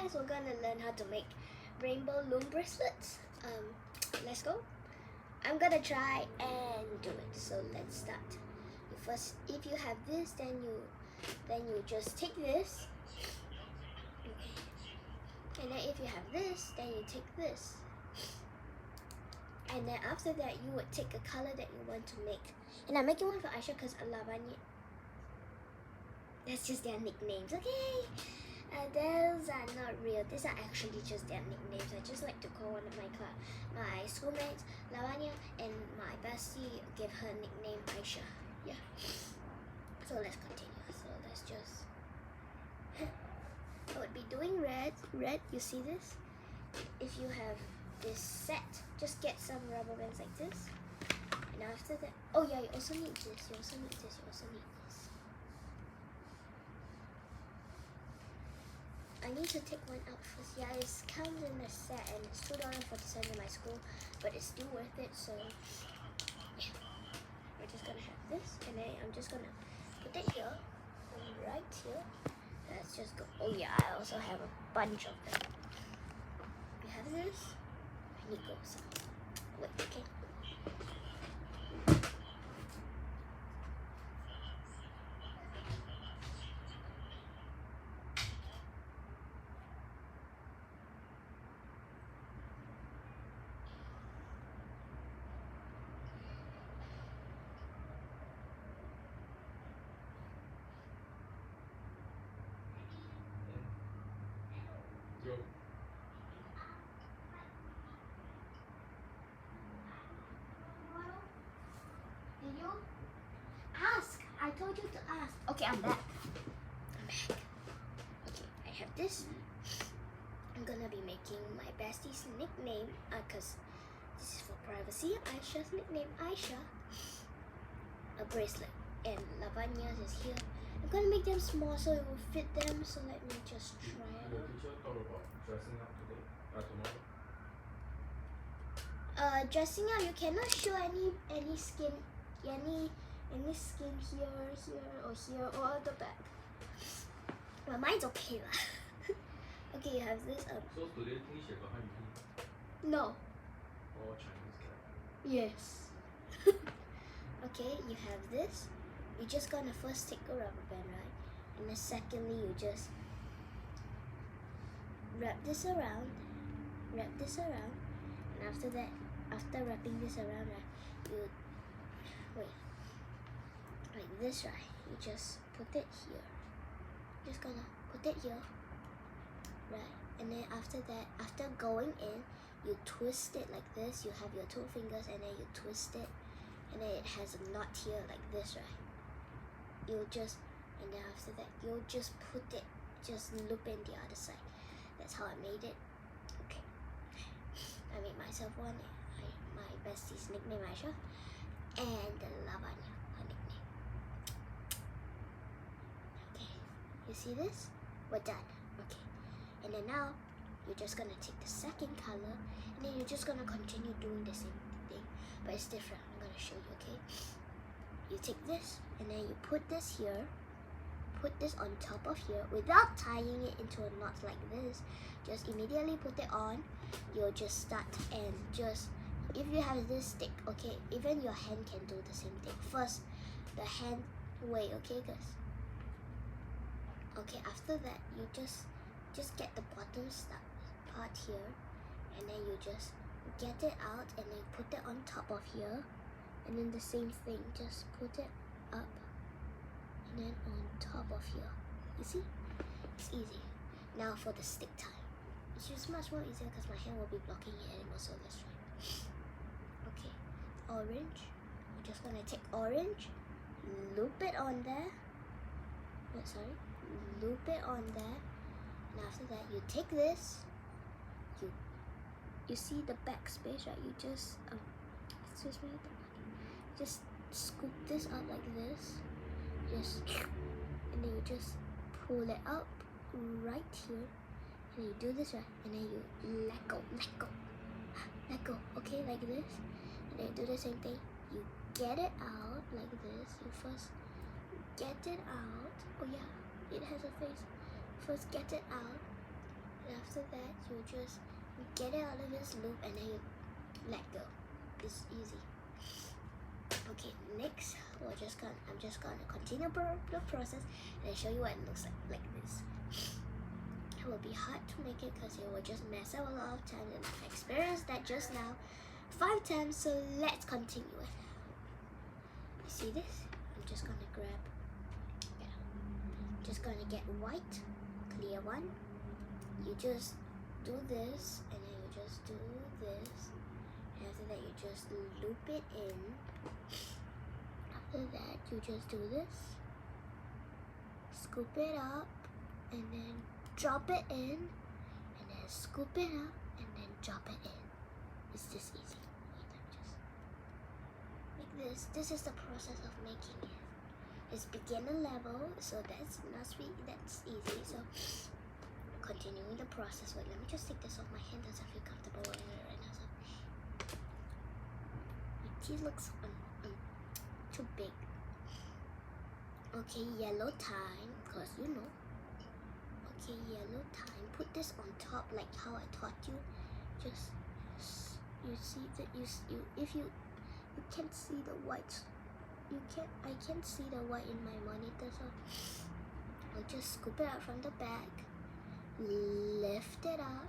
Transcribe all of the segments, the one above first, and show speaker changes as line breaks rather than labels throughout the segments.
guys, we're gonna learn how to make rainbow loom bracelets. Let's go. I'm gonna try and do it. So let's start. First, if you have this, then you just take this. Okay. And then if you have this, then you take this. And then after that, you would take a color that you want to make. And I'm making one for Aisha because Lavanya. That's just their nicknames, okay? Those are not real. These are actually just their nicknames. I just like to call one of my schoolmates Lavanya, and my bestie give her nickname Aisha. Yeah. So let's continue. So let's just. I would be doing red. Red. You see this? If you have this set, just get some rubber bands like this. And after that, oh yeah, you also need this. You also need this. You also need this. I need to take one out first. Yeah, it comes in the set and it's $2.40 in my school, but it's still worth it. So yeah, we're just gonna have this, and then I'm just gonna put it here, right here. Let's just go. Oh yeah, I also have a bunch of them. You have this. I need to go some. Wait, okay. Did you ask? I told you to ask. Okay, I'm back. Okay, I have this. I'm gonna be making my bestie's nickname because this is for privacy. Aisha's nickname, Aisha. A bracelet, and Lavanya's is here. I'm gonna make them small so it will fit them. So let me just try it.
The teacher thought about dressing up today, tomorrow.
Dressing up, you cannot show any skin, any skin here, or here, or the back. Well, mine's okay lah. Okay, you have this.
So today, think you got Hanyu?
No.
Or Chinese character?
Yes. Okay, you have this. You're just gonna first take a rubber band, right? And then secondly, you just wrap this around. And after that, after wrapping this around, right, you wait like this, right? You just put it here. Just gonna put it here, right? And then after that, after going in, you twist it like this. You have your two fingers, and then you twist it, and then it has a knot here like this, right? You'll just, and then after that, you'll just put it, just loop in the other side. That's how I made it. Okay, I made myself one. My bestie's nickname Aisha, and Lavanya, her nickname. Okay, you see this? We're done. Okay, and then now you're just gonna take the second color, and then you're just gonna continue doing the same thing, but it's different. I'm gonna show you. Okay, you take this, and then you put this here. Put this on top of here without tying it into a knot like this. Just immediately put it on. You'll just start and just, if you have this stick, okay, even your hand can do the same thing. First, the hand way, okay guys? Okay, after that, you just get the bottom part here, and then you just get it out, and then put it on top of here, and then the same thing, just put it up, and then on top of here. You see? It's easy. Now for the stick time. It's just much more easier because my hand will be blocking it anymore, so let's try. Okay, orange. We're just gonna take orange, loop it on there. Wait, sorry. Loop it on there. And after that, you take this. You see the back space, right? You just excuse me. Just scoop this up like this. And then you just pull it up right here, and you do this, right, and then you let go, okay, like this, and then you do the same thing. You get it out like this. You first get it out. Oh yeah, it has a face. First get it out, and after that, you just get it out of this loop and then you let go. It's easy. Okay, next I'm just gonna continue the process and show you what it looks like this. It will be hard to make it because it will just mess up a lot of times, and I've experienced that just now 5 times. So let's continue it. You see this? I'm just gonna grab. Just gonna get white, clear one. You just do this, and then you just do this. And after that, you just loop it in. After that, you just do this. Scoop it up, and then drop it in, and then scoop it up, and then drop it in. It's this easy. Wait, let me just make this. This is the process of making it. It's beginner level, so that's easy. So continuing the process. Wait, let me just take this off my hand. Doesn't feel comfortable wearing it right now. So my teeth looks too big. Okay, yellow time, cause you know. Okay, yellow time. Put this on top like how I taught you. Just you see that if you can't see the white. I can't see the white in my monitor, so I'll just scoop it out from the back, lift it up,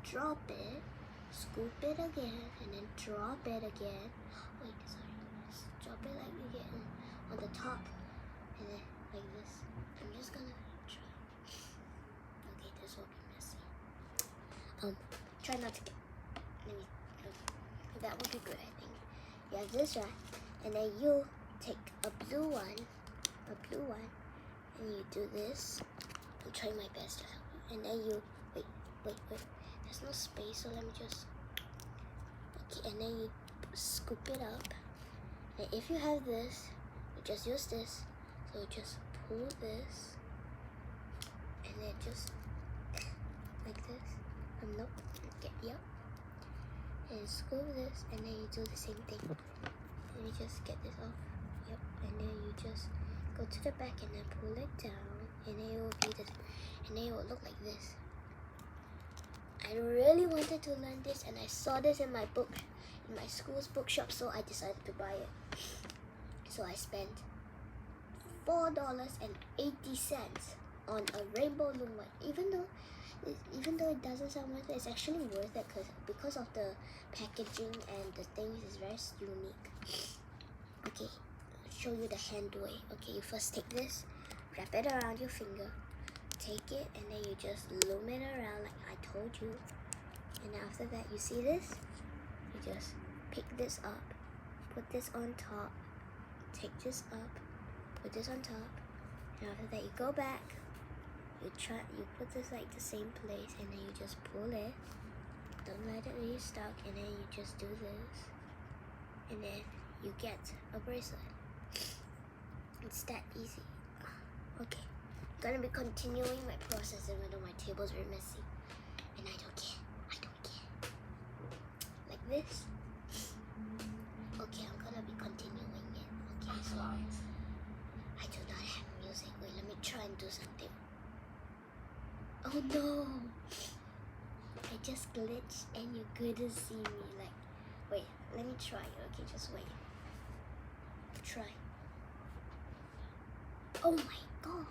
drop it, scoop it again, and then drop it again. Wait, sorry, just drop it like you get on the top, and then like this. I'm just gonna try. Okay, this will be messy. Try not to get. That would be good, I think. Yeah, this right. And then you take a blue one, and you do this. I'm trying my best to help you. And then you, wait. There's no space, so let me just, okay, and then you scoop it up. And if you have this, you just use this. So you just pull this, and then just, like this. Nope, yep. And scoop this, and then you do the same thing. And you just get this off. Yep. And then you just go to the back and then pull it down, and then it will be this, and then it will look like this. I really wanted to learn this, and I saw this in my book, in my school's bookshop, so I decided to buy it. So I spent $4.80 on a rainbow loom one. Even though it doesn't sound worth it, it's actually worth it because of the packaging and the things is very unique. Okay, I'll show you the hand way. Okay, you first take this, wrap it around your finger, take it, and then you just loom it around like I told you. And after that, you see this? You just pick this up, put this on top, take this up, put this on top, and after that, you go back. You put this like the same place, and then you just pull it. Don't let it be stuck, and then you just do this, and then you get a bracelet. It's that easy. Okay, I'm gonna be continuing my process, even though my table's very messy, and I don't care. Like this. Okay, I'm gonna be continuing it. Okay, so I do not have music. Wait, let me try and do something. Oh no! I just glitched and you couldn't see me. Like, wait, let me try. Okay, just wait. Try. Oh my god!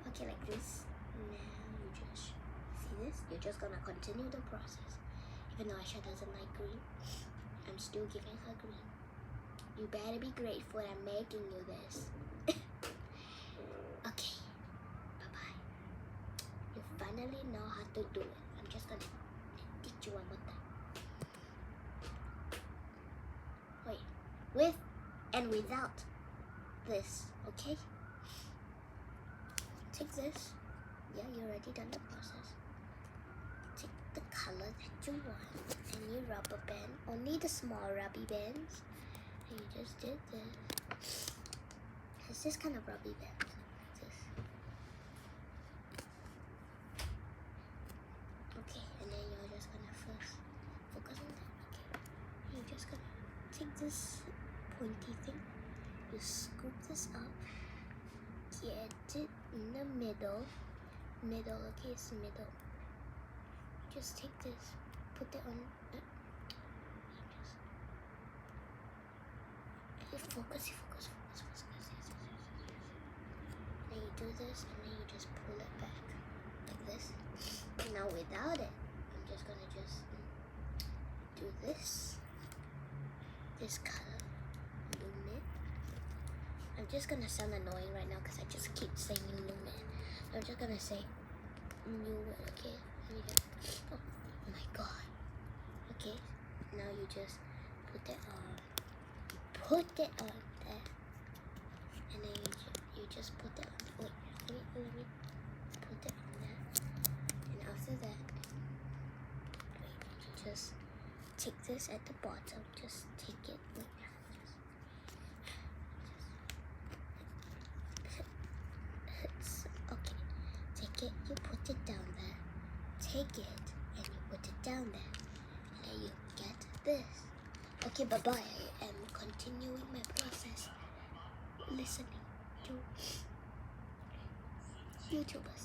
Okay, like this. Now you just see this. You're just gonna continue the process. Even though Aisha doesn't like green, I'm still giving her green. You better be grateful I'm making you this. Okay. Finally know how to do it. I'm just gonna teach you one more time. Wait, with and without this, okay? Take this. Yeah, you already done the process. Take the color that you want, and you rubber band, only the small rubby bands, and you just did this. It's this kind of rubby band. This pointy thing, you scoop this up, get it in the middle, middle, okay? It's middle. Just take this, put it on. Focus. Yes. Then you do this, and then you just pull it back like this. Now without it, I'm just gonna do this color, loom it. I'm just gonna sound annoying right now because I just keep saying loom it. I'm just gonna say loom it, okay? Oh my god. Okay, now you just put it on there, and then you just put it on. Wait, let me put it on there, and after that, you just take this at the bottom. Just take it. Okay. Take it. You put it down there. Take it and you put it down there, and then you get this. Okay, bye-bye. I am continuing my process, listening to YouTubers.